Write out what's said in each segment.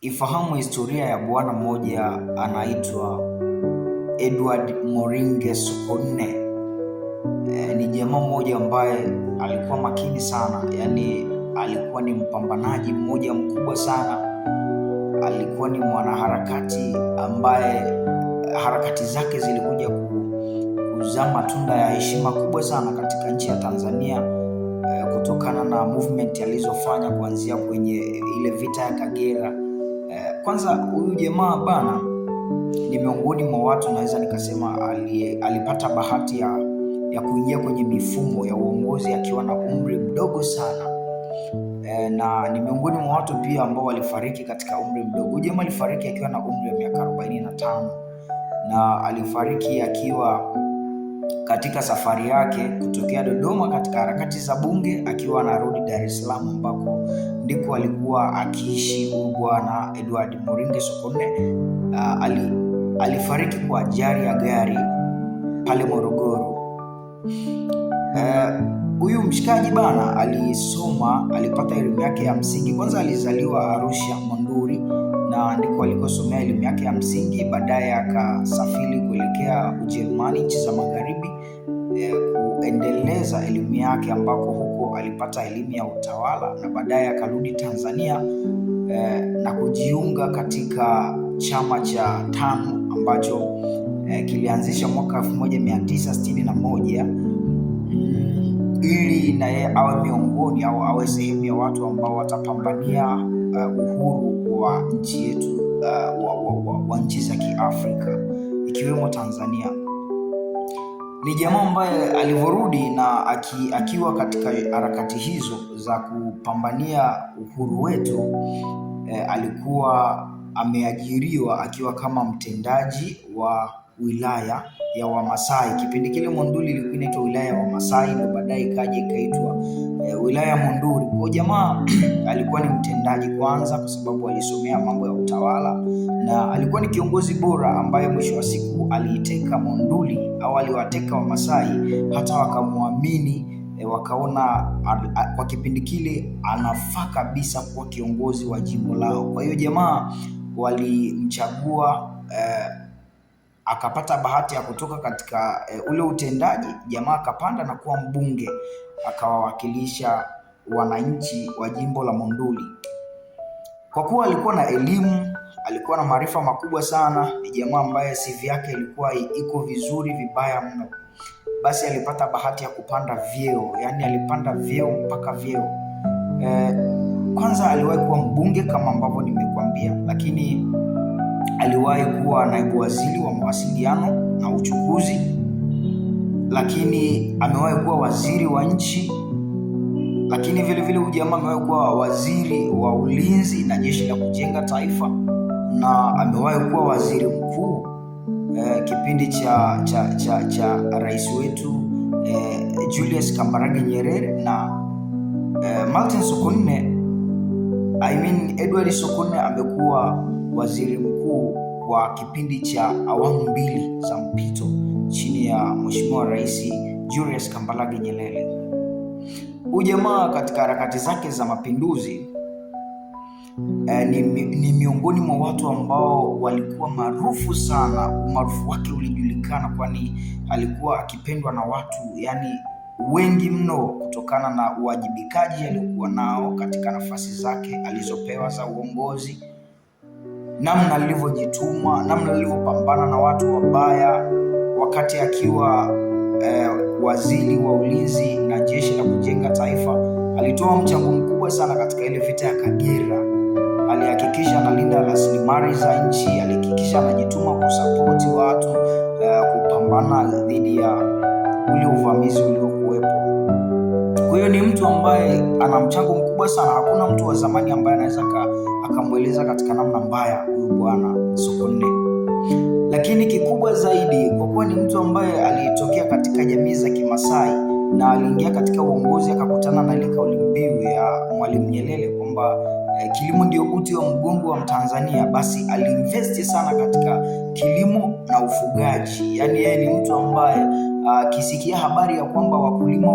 Ifahamu historia ya bwana mmoja anaitwa Edward Moringe Sokoine. Ni jamaa mmoja ambaye alikuwa makini sana, yaani alikuwa ni mpambanaji mmoja mkubwa sana. Alikuwa ni mwanaharakati ambaye harakati zake zilikuja kuzaa matunda ya heshima kubwa sana katika nchi ya Tanzania, kutokana na movement alizofanya kuanzia kwenye ile vita ya Kagera. Kwanza huyu jamaa bana ni miongoni mwa watu naweza nikasema alipata bahati ya kuingia kwenye mifumo ya uongozi akiwa na umri mdogo sana, na ni miongoni mwa watu pia ambao walifariki katika umri mdogo. Huyu jamaa alifariki akiwa na umri wa miaka 45 na alifariki akiwa katika safari yake kutokea Dodoma katika harakati za bunge, akiwa anarudi Dar es Salaam ambako ndiko alikuwa akiishi huyu bwana Edward Moringe Sokoine. Alifariki kwa ajali ya gari pale Morogoro. Huyu mshikaji bana alipata elimu yake ya msingi. Kwanza alizaliwa Arusha Monduli, na ndiko alikosomea elimu yake ya msingi. Baadaye akasafiri kuelekea Ujerumani, nchi za magharibi, kuendeleza elimu yake, ambako huko alipata elimu ya utawala, na baadaye akarudi Tanzania na kujiunga katika chama cha TANU ambacho kilianzisha mwaka 1961 ili na yeye awe miongoni au awe sehemu ya watu ambao watapambania uhuru wa nchi yetu, wa nchi za Kiafrika ikiwemo Tanzania. Ni jamaa ambaye alivyorudi na akiwa katika harakati hizo za kupambania uhuru wetu, alikuwa ameajiriwa akiwa kama mtendaji wa wilaya ya Wamasai. Kipindi kile Monduli ilikuwa inaitwa wilaya ya Wamasai, na baadaye ikaja ikaitwa wilaya ya Monduli. Kwa jamaa alikuwa ni mtendaji kwanza, kwa sababu alisomea mambo ya utawala, na alikuwa ni kiongozi bora ambaye mwisho wa siku aliiteka Monduli au aliwateka Wamasai, hata wakamwamini, wakaona kwa kipindi kile anafaa kabisa kuwa kiongozi wa jimbo lao. Kwa hiyo jamaa walimchagua, akapata bahati ya kutoka katika ule utendaji. Jamaa akapanda na kuwa mbunge, akawawakilisha wananchi wa jimbo la Monduli. Kwa kuwa alikuwa na elimu, alikuwa na maarifa makubwa sana, ni jamaa ambaye CV yake ilikuwa iko vizuri vibaya mno, basi alipata bahati ya kupanda vyeo, yaani alipanda vyeo mpaka vyeo. Kwanza aliwahi kuwa mbunge kama ambavyo nimekuambia, lakini aliwahi kuwa naibu waziri wa mawasiliano na uchukuzi, lakini amewahi kuwa waziri wa nchi, lakini vile vile huyu jamaa amewahi kuwa waziri wa ulinzi na jeshi la kujenga taifa, na amewahi kuwa waziri mkuu kipindi cha rais wetu Julius Kambarage Nyerere. Na Martin Sokoine, Edward Sokoine amekuwa waziri mkuu kwa kipindi cha awamu 2 za mpito chini ya Mheshimiwa Rais Julius Kambarage Nyerere. Huyu jamaa katika harakati zake za mapinduzi ni miongoni mwa watu ambao walikuwa maarufu sana. Umaarufu wake ulijulikana kwani alikuwa akipendwa na watu wengi mno, kutokana na uwajibikaji aliokuwa nao katika nafasi zake alizopewa za uongozi, namna alivyojituma, namna alivyopambana na watu wabaya. Wakati akiwa waziri wa ulinzi na jeshi la kujenga taifa, alitoa mchango mkubwa sana katika ile vita ya Kagera. Alihakikisha analinda rasilimali za nchi, alihakikisha anajituma kusapoti watu, kupambana dhidi ya ule uvamizi uliokuwepo. Kwa hiyo ni mtu ambaye ana mchango mkubwa sana. Hakuna mtu wa zamani ambaye anaweza akamweleza katika namna mbaya huyu bwana Sokoine. Lakini kikubwa zaidi, kwa kuwa ni mtu ambaye alitokea katika jamii za Kimasai na aliingia katika uongozi, akakutana na ile kauli mbiu ya Mwalimu Nyerere kwamba kilimo ndio uti wa mgongo wa Mtanzania, basi aliinvesti sana katika kilimo na ufugaji. Yaani yeye ni mtu ambaye akisikia habari ya kwamba wakulima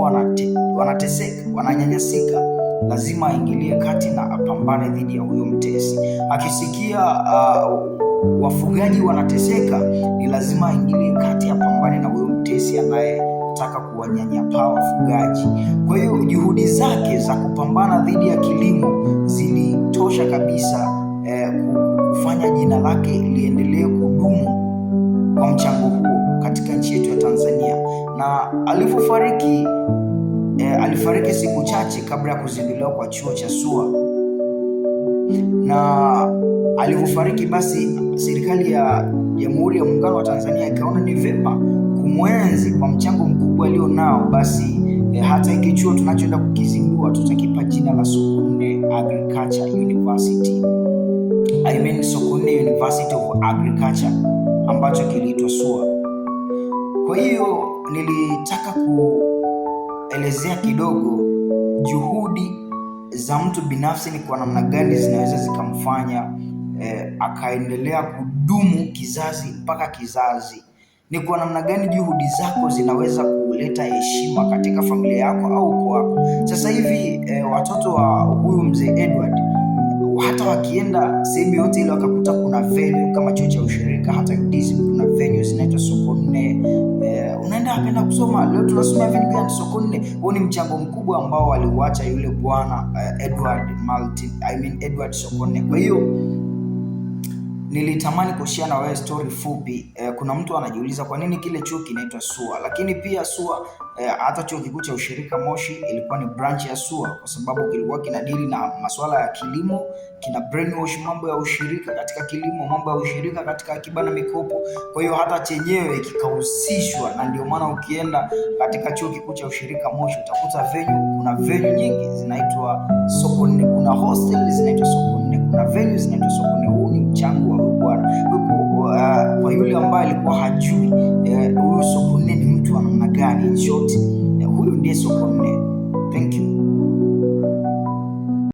wanateseka, wananyanyasika, lazima aingilie kati na apambane dhidi ya huyo mtesi. Akisikia wafugaji wanateseka, ni lazima aingilie kati, apambane na huyo mtesi anayetaka kuwanyanyapaa wafugaji. Kwa hiyo juhudi zake za kupambana dhidi ya kilimo zilitosha kabisa kufanya jina lake liendelee kudumu kwa mchango huo katika nchi yetu ya Tanzania. Na alipofariki alifariki siku chache kabla ya kuzinduliwa kwa chuo cha SUA, na alipofariki basi serikali ya Jamhuri ya Muungano wa Tanzania ikaona ni vema kumwenzi kwa mchango mkubwa alionao. Basi hata hiki chuo tunachoenda kukizindua tutakipa jina la Sokoine Agriculture University, Sokoine University of Agriculture, ambacho kiliitwa SUA. Kwa hiyo nilitaka kuelezea kidogo juhudi za mtu binafsi ni kwa namna gani zinaweza zikamfanya akaendelea kudumu kizazi mpaka kizazi. Ni kwa namna gani juhudi zako zinaweza kuleta heshima katika familia yako au ukoo wako. Sasa hivi watoto wa huyu mzee Edward, hata wakienda sehemu yote ile wakakuta kuna venue kama chuo cha ushirika, hata UDSM kuna venue zinaitwa Sokoine. Unaenda apenda kusoma, leo tunasomea venue gani? Sokoine. Huo ni mchango mkubwa ambao aliuacha yule bwana Edward Sokoine. Kwa hiyo nilitamani kushare na wewe story fupi. Kuna mtu anajiuliza kwa nini kile chuo kinaitwa SUA, lakini pia SUA hata chuo kikuu cha ushirika Moshi ilikuwa ni branch ya SUA, kwa sababu kilikuwa kinadili na masuala ya kilimo, kina brainwash mambo ya ushirika katika kilimo, mambo ya ushirika katika akiba na mikopo. Kwa hiyo hata chenyewe kikahusishwa, na ndio maana ukienda katika chuo kikuu cha ushirika Moshi utakuta kuna venue nyingi zinaitwa Sokoine, kuna hostel zinaitwa Sokoine, kuna venue zinaitwa Sokoine. Huu ni mchango wa bwana. Kwa yule ambaye alikuwa hajui huyu Sokoine ni mtu wa namna gani, in short, huyu ndiye Sokoine. Thank you.